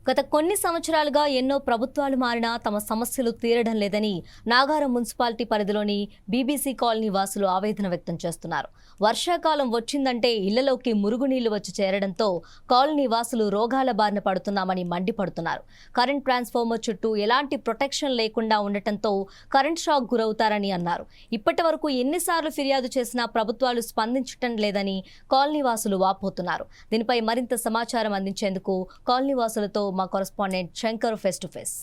గత కొన్ని సంవత్సరాలుగా ఎన్నో ప్రభుత్వాలు మారినా తమ సమస్యలు తీరడం లేదని నాగారం మున్సిపాలిటీ పరిధిలోని బీబీసీ కాలనీ వాసులు ఆవేదన వ్యక్తం చేస్తున్నారు. వర్షాకాలం వచ్చిందంటే ఇళ్లలోకి మురుగునీళ్లు వచ్చి చేరడంతో కాలనీ వాసులు రోగాల బారిన పడుతున్నామని మండిపడుతున్నారు. కరెంట్ ట్రాన్స్ఫార్మర్ చుట్టూ ఎలాంటి ప్రొటెక్షన్ లేకుండా ఉండటంతో కరెంట్ షాక్ గురవుతారని అన్నారు. ఇప్పటి వరకు ఎన్నిసార్లు ఫిర్యాదు చేసినా ప్రభుత్వాలు స్పందించటం లేదని కాలనీ వాసులు వాపోతున్నారు. దీనిపై మరింత సమాచారం అందించేందుకు కాలనీ వాసులతో మా correspondent Shankar face to face.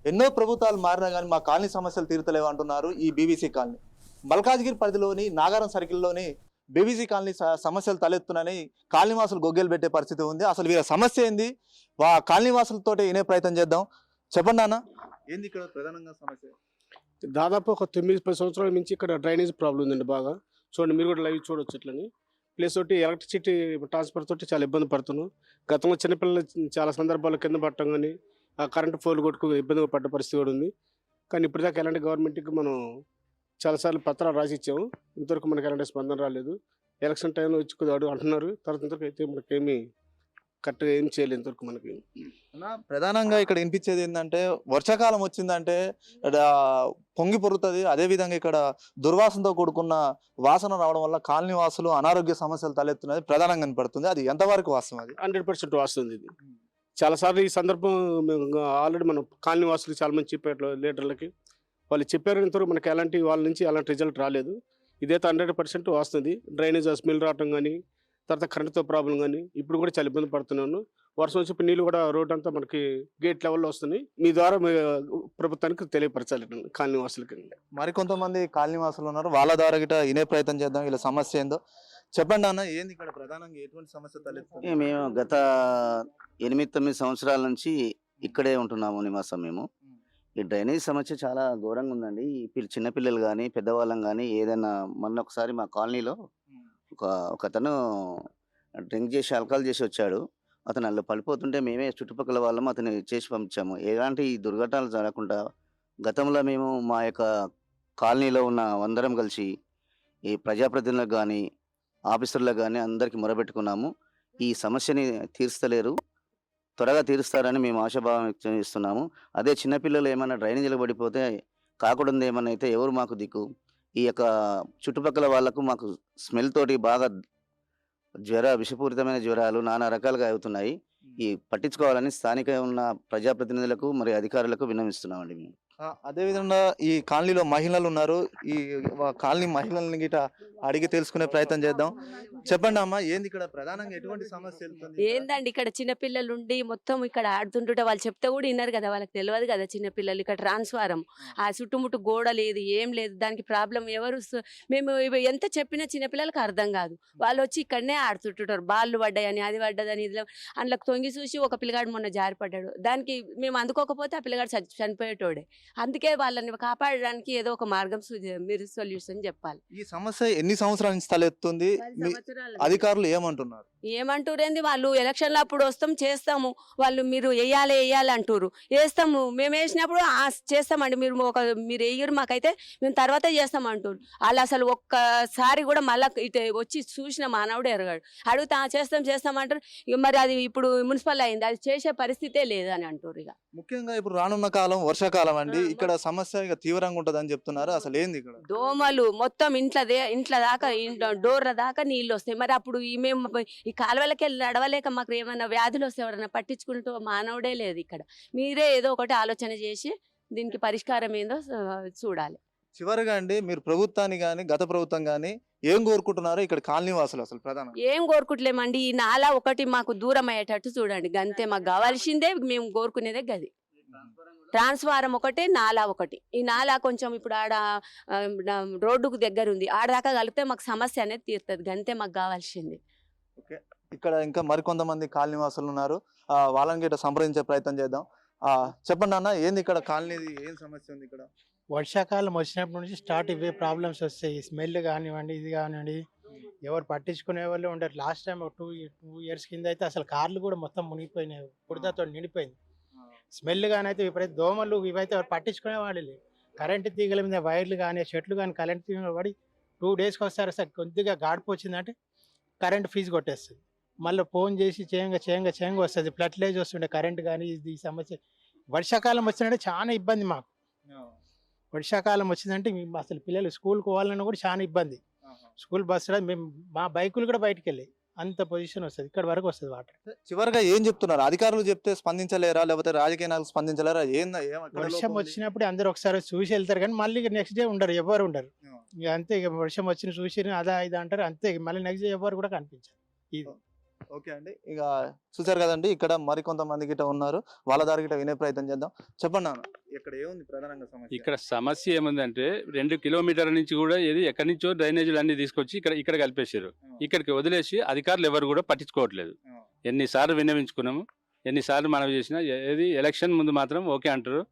ఎన్నో ప్రభుత్వాలు మారినా కానీ మా కాలనీ సమస్యలు తీరుతలేవు అంటున్నారు ఈ బీబీసీ కాలనీ. మల్కాజ్గిరి పరిధిలోని నాగారం సర్కిల్లోని బీబీసీ కాలనీ సమస్యలు తలెత్తునని కాలనీ వాసులు గొగ్గెలు పెట్టే పరిస్థితి ఉంది. అసలు వీళ్ళ సమస్య ఏంది, కాలనీ వాసులతో వినే ప్రయత్నం చేద్దాం. చెప్పండి అన్న, ఏంది ఇక్కడ ప్రధానంగా సమస్య? దాదాపు ఒక 9-10 సంవత్సరాల నుంచి ఇక్కడ డ్రైనేజ్ ప్రాబ్లం ఉందండి. బాగా చూడండి, మీరు కూడా లైవ్ చూడొచ్చు. ఇట్లని ప్లస్ ఒకటి ఎలక్ట్రిసిటీ ట్రాన్స్ఫర్ తోటి చాలా ఇబ్బంది పడుతున్నాం. గతంలో చిన్నపిల్లలు చాలా సందర్భాల్లో కింద పడటం కానీ ఆ కరెంటు పోల్ కొట్టుకు ఇబ్బంది పడ్డ పరిస్థితి కూడా ఉంది. కానీ ఇప్పటిదాకా ఎలాంటి గవర్నమెంట్కి మనం చాలాసార్లు పత్రాలు రాసి ఇచ్చాము. ఇంతవరకు మనకి ఎలాంటి స్పందన రాలేదు. ఎలక్షన్ టైంలో వచ్చి కొద్దిగా అంటున్నారు, తర్వాత ఇంతవరకు అయితే మనకేమీ కరెక్ట్గా ఏం చేయలేదు ఇంతవరకు మనకి. ప్రధానంగా ఇక్కడ వినిపించేది ఏంటంటే వర్షాకాలం వచ్చిందంటే పొంగి పొరుతుంది. అదేవిధంగా ఇక్కడ దుర్వాసనతో కూడుకున్న వాసన రావడం వల్ల కాలనీ వాసులు అనారోగ్య సమస్యలు తలెత్తున్నది ప్రధానంగా కనపడుతుంది. అది ఎంతవరకు వాస్తవం? అది 100% వాస్తుంది. ఇది చాలాసార్లు ఈ సందర్భం ఆల్రెడీ మనం కాలనీ వాసులు చాలా మంది చెప్పారు లీడర్లకి. వాళ్ళు చెప్పారు, ఇంతవరకు మనకి ఎలాంటి వాళ్ళ నుంచి ఎలాంటి రిజల్ట్ రాలేదు. ఇదైతే 100% వస్తుంది. డ్రైనేజ్ స్మెల్ రావటం కానీ, తర్వాత కరెంటుతో ప్రాబ్లం కానీ ఇప్పుడు కూడా చాలా ఇబ్బంది పడుతున్నాను. వర్షం వచ్చి నీళ్ళు కూడా రోడ్ అంతా మనకి గేట్ లెవెల్లో వస్తున్నాయి. మీ ద్వారా ప్రభుత్వానికి తెలియపరచాలి కాలనీ వాసులకి. మరికొంతమంది కాలనీ వాసులు ఉన్నారు, వాళ్ళ ద్వారా గిట వినే ప్రయత్నం చేద్దాం. వీళ్ళ సమస్య ఏందో చెప్పండి అన్న. ఏంది ఇక్కడ ప్రధానంగా ఎటువంటి సమస్య తలెత్తుంది? మేము గత 8-9 సంవత్సరాల నుంచి ఇక్కడే ఉంటున్నాము నివాసం. మేము ఈ డ్రైనేజ్ సమస్య చాలా ఘోరంగా ఉందండి. చిన్నపిల్లలు కానీ పెద్దవాళ్ళం కానీ ఏదైనా మొన్న ఒకసారి మా కాలనీలో ఒకతను డ్రింక్ చేసి ఆల్కహాల్ చేసి వచ్చాడు. అతను అలా పడిపోతుంటే మేమే చుట్టుపక్కల వాళ్ళము అతను చేసి పంపించాము. ఎలాంటి దుర్ఘటనలు జరగకుండా గతంలో మేము మా యొక్క కాలనీలో ఉన్న అందరం కలిసి ఈ ప్రజాప్రతినిధులకు కానీ ఆఫీసర్లకు కానీ అందరికీ మొరబెట్టుకున్నాము. ఈ సమస్యని తీర్చలేరు, త్వరగా తీరుస్తారని మేము ఆశాభావం వ్యక్తం చేస్తున్నాము. అదే చిన్నపిల్లలు ఏమైనా డ్రైనేజీలో పడిపోతే కాకూడదు ఏమన్నా అయితే ఎవరు మాకు దిక్కు? ఈ యొక్క చుట్టుపక్కల వాళ్లకు మాకు స్మెల్ తోటి బాగా విషపూరితమైన జ్వరాలు నానా రకాలుగా అవుతున్నాయి. ఈ పట్టించుకోవాలని స్థానిక ఉన్న ప్రజాప్రతినిధులకు మరియు అధికారులకు విన్నవిస్తున్నామండి మేము. అదేవిధంగా ఈ కాలనీలో మహిళలు ఉన్నారు. ఈ కాలనీ మహిళల్ని గిట అడిగి తెలుసుకునే ప్రయత్నం చేద్దాం. చెప్పండి అమ్మా, ఏంది ఇక్కడ ప్రధానంగా ఎటువంటి సమస్య? ఏందండి, ఇక్కడ చిన్నపిల్లలు ఉండి మొత్తం ఇక్కడ ఆడుతుంటుంటే వాళ్ళు చెప్తే కూడా విన్నారు కదా, వాళ్ళకి తెలియదు కదా. చిన్నపిల్లలు ఇక్కడ ట్రాన్స్ఫారం ఆ చుట్టుముట్టు గోడ లేదు, ఏం లేదు. దానికి ప్రాబ్లం ఎవరు మేము ఎంత చెప్పినా చిన్నపిల్లలకు అర్థం కాదు. వాళ్ళు వచ్చి ఇక్కడనే ఆడుతుంటుంటారు. బాళ్ళు పడ్డాయని అది పడ్డదని ఇది అందులోకి తొంగి చూసి ఒక పిల్లగాడు మొన్న జారిపడ్డాడు. దానికి మేము అందుకోకపోతే ఆ పిల్లగాడు చనిపోయేటోడే. అందుకే వాళ్ళని కాపాడడానికి ఏదో ఒక మార్గం మీరు సొల్యూషన్ చెప్పాలి. ఈ సమస్య ఎన్ని సంవత్సరాల నుంచి తలెత్తుంది? అధికారులు ఏమంటున్నారు? ఏమంటారేంది, వాళ్ళు ఎలక్షన్లు అప్పుడు వస్తాం చేస్తాము, వాళ్ళు మీరు వేయాలి అంటారు, వేస్తాము. మేము వేసినప్పుడు చేస్తామండి, మీరు వేయరు మాకైతే మేము తర్వాత చేస్తాం అంటారు. వాళ్ళు అసలు ఒక్కసారి కూడా మళ్ళీ ఇటు వచ్చి చూసిన మానవుడు ఎరగాడు. అడుగుతా చేస్తాం అంటారు. మరి అది ఇప్పుడు మున్సిపల్ అయింది, అది చేసే పరిస్థితే లేదని అంటారు. ఇక ముఖ్యంగా ఇప్పుడు రానున్న కాలం వర్షాకాలం అండి, ఇక్కడ సమస్య ఇక తీవ్రంగా ఉంటది అని చెప్తున్నారు. అసలు ఏంది ఇక్కడ? దోమలు మొత్తం ఇంట్లో దాకా డోర్ల దాకా నీళ్ళు వస్తాయి. మరి అప్పుడు మేము ఈ కాలువలకి వెళ్ళి నడవలేక మాకు ఏమైనా వ్యాధులు వస్తే ఎవరైనా పట్టించుకుంటూ మానవుడే లేదు ఇక్కడ. మీరే ఏదో ఒకటి ఆలోచన చేసి దీనికి పరిష్కారం ఏందో చూడాలి. చివరిగా అండి, మీరు ప్రభుత్వాన్ని కానీ గత ప్రభుత్వం కానీ ఏం కోరుకుంటున్నారో ఇక్కడ కాలనీ వాసులు అసలు ప్రధానం ఏం కోరుకుంటలేమండి, ఈ నాలా ఒకటి మాకు దూరం అయ్యేటట్టు చూడండి, గంతే. మాకు కావాల్సిందే, మేము కోరుకునేదే గది. ట్రాన్స్ఫారం ఒకటి, నాలా ఒకటి. ఈ నాలా కొంచెం ఇప్పుడు ఆడ రోడ్డుకు దగ్గర ఉంది, ఆడదాకా కలిపితే మాకు సమస్య అనేది తీరుతుంది, గంతే మాకు కావాల్సింది. ఓకే, ఇక్కడ ఇంకా మరికొంతమంది కాలనీ వాసులు ఉన్నారు, వాళ్ళని గిట్ట సంప్రదించే ప్రయత్నం చేద్దాం. చెప్పండి అన్న, ఏంది ఇక్కడ కాలనీది ఏం సమస్య ఉంది? ఇక్కడ వర్షాకాలం వచ్చినప్పటి నుంచి స్టార్ట్ ఇవే ప్రాబ్లమ్స్ వస్తాయి. స్మెల్ కానివ్వండి, ఇది కానివ్వండి, ఎవరు పట్టించుకునే వాళ్ళు ఉండరు. లాస్ట్ టైం ఒక 2 years కింద అయితే అసలు కార్లు కూడా మొత్తం మునిగిపోయినాయి, బురదతో నిండిపోయింది. స్మెల్ కానీ అయితే విపరీత దోమలు ఇవైతే ఎవరు పట్టించుకునే వాళ్ళు లేదు. కరెంటు తీగల మీద వైర్లు కానీ చెట్లు కానీ కరెంటు తీగల పడి 2 daysకి ఒకసారి కొద్దిగా గాడిపు వచ్చిందంటే కరెంట్ ఫీజు కొట్టేస్తుంది. మళ్ళీ ఫోన్ చేసి చేయంగా వస్తుంది. ఫ్లడ్లైజ్ వస్తుండే కరెంట్ కానీ ఇది సమస్య. వర్షాకాలం వచ్చిందంటే చాలా ఇబ్బంది మాకు. వర్షాకాలం వచ్చిందంటే అసలు పిల్లలు స్కూల్కి పోవాలన్నా కూడా చాలా ఇబ్బంది. స్కూల్ బస్సు మేము మా బైకులు కూడా బయటికి వెళ్ళి అంత పొజిషన్ వస్తుంది. ఇక్కడ వరకు వస్తుంది వాటర్. చివరిగా ఏం చెప్తున్నారు అధికారులు? చెప్తే స్పందించలేరా, లేకపోతే రాజకీయ నాయకులు స్పందించలేరా? వర్షం వచ్చినప్పుడు అందరూ ఒకసారి చూసి వెళ్తారు కానీ మళ్ళీ నెక్స్ట్ డే ఉండరు, ఎవరు ఉండరు. ఇక అంతే, ఇక వర్షం వచ్చిన చూసి అదా ఇది అంటారు అంతే. మళ్ళీ నెక్స్ట్ డే ఎవరు కూడా కనిపించారు. ఇది ఓకే అండి, ఇక చూసారు కదండి, ఇక్కడ మరికొంతమంది గిట్ట ఉన్నారు, వాళ్ళ దారి గిట్ట వినే ప్రయత్నం చేద్దాం. చెప్పండి నాన్న, ఇక్కడ ఏముంది ప్రధానంగా సమస్య? ఇక్కడ సమస్య ఏముందంటే 2 కిలోమీటర్ల నుంచి కూడా ఏది ఎక్కడి నుంచో డ్రైనేజీలు అన్ని తీసుకొచ్చి ఇక్కడ కలిపేశారు. ఇక్కడికి వదిలేసి అధికారులు ఎవరు కూడా పట్టించుకోవట్లేదు. ఎన్నిసార్లు విన్నవించుకున్నాము, ఎన్నిసార్లు మనవి చేసినా ఏది ఎలక్షన్ ముందు మాత్రం ఓకే అంటారు,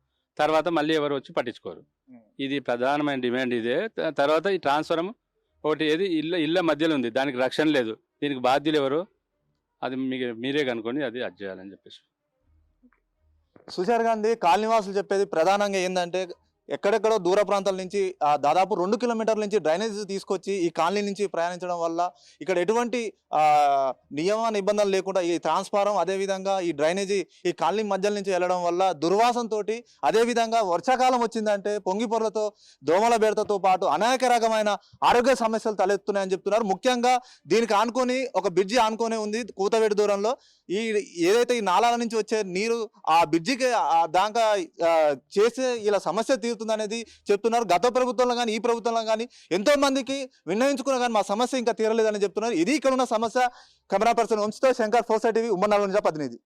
తర్వాత మళ్ళీ ఎవరు వచ్చి పట్టించుకోరు. ఇది ప్రధానమైన డిమాండ్ ఇదే. తర్వాత ఈ ట్రాన్స్ఫరం ఒకటి ఏది ఇళ్ళ మధ్యలో ఉంది, దానికి రక్షణ లేదు. దీనికి బాధ్యులు ఎవరు అది మీరే కనుక్కొని అది చేయాలని చెప్పేసి. సుశార్ గాంధీ కాలనీవాసులు చెప్పేది ప్రధానంగా ఏంటంటే ఎక్కడెక్కడో దూర ప్రాంతాల నుంచి దాదాపు 2 కిలోమీటర్ల నుంచి డ్రైనేజ్ తీసుకొచ్చి ఈ కాలనీ నుంచి ప్రయాణించడం వల్ల ఇక్కడ ఎటువంటి నియమ నిబంధనలు లేకుండా ఈ ట్రాన్స్ఫారం అదేవిధంగా ఈ డ్రైనేజీ ఈ కాలనీ మధ్యల నుంచి వెళ్ళడం వల్ల దుర్వాసంతో, అదేవిధంగా వర్షాకాలం వచ్చిందంటే పొంగి పొరలతో దోమల బెడతతో పాటు అనేక రకమైన ఆరోగ్య సమస్యలు తలెత్తున్నాయని చెప్తున్నారు. ముఖ్యంగా దీనికి ఆనుకొని ఒక బ్రిడ్జి ఆనుకొని ఉంది కూతవేడి దూరంలో. ఈ ఏదైతే ఈ నాలాల నుంచి వచ్చే నీరు ఆ బ్రిడ్జికి దాకా చేసే ఇలా సమస్య తీరుతుంది అనేది చెప్తున్నారు. గత ప్రభుత్వంలో కానీ ఈ ప్రభుత్వంలో కానీ ఎంతో మందికి విన్నవించుకున్నా కానీ మా సమస్య ఇంకా తీరలేదని చెప్తున్నారు. ఇది ఇక్కడ ఉన్న సమస్య. కెమెరా పర్సన్ వంశీతో శంకర్, 4 టీవీ, ఉమ్మడి నల్గొండ ప్రతినిధి.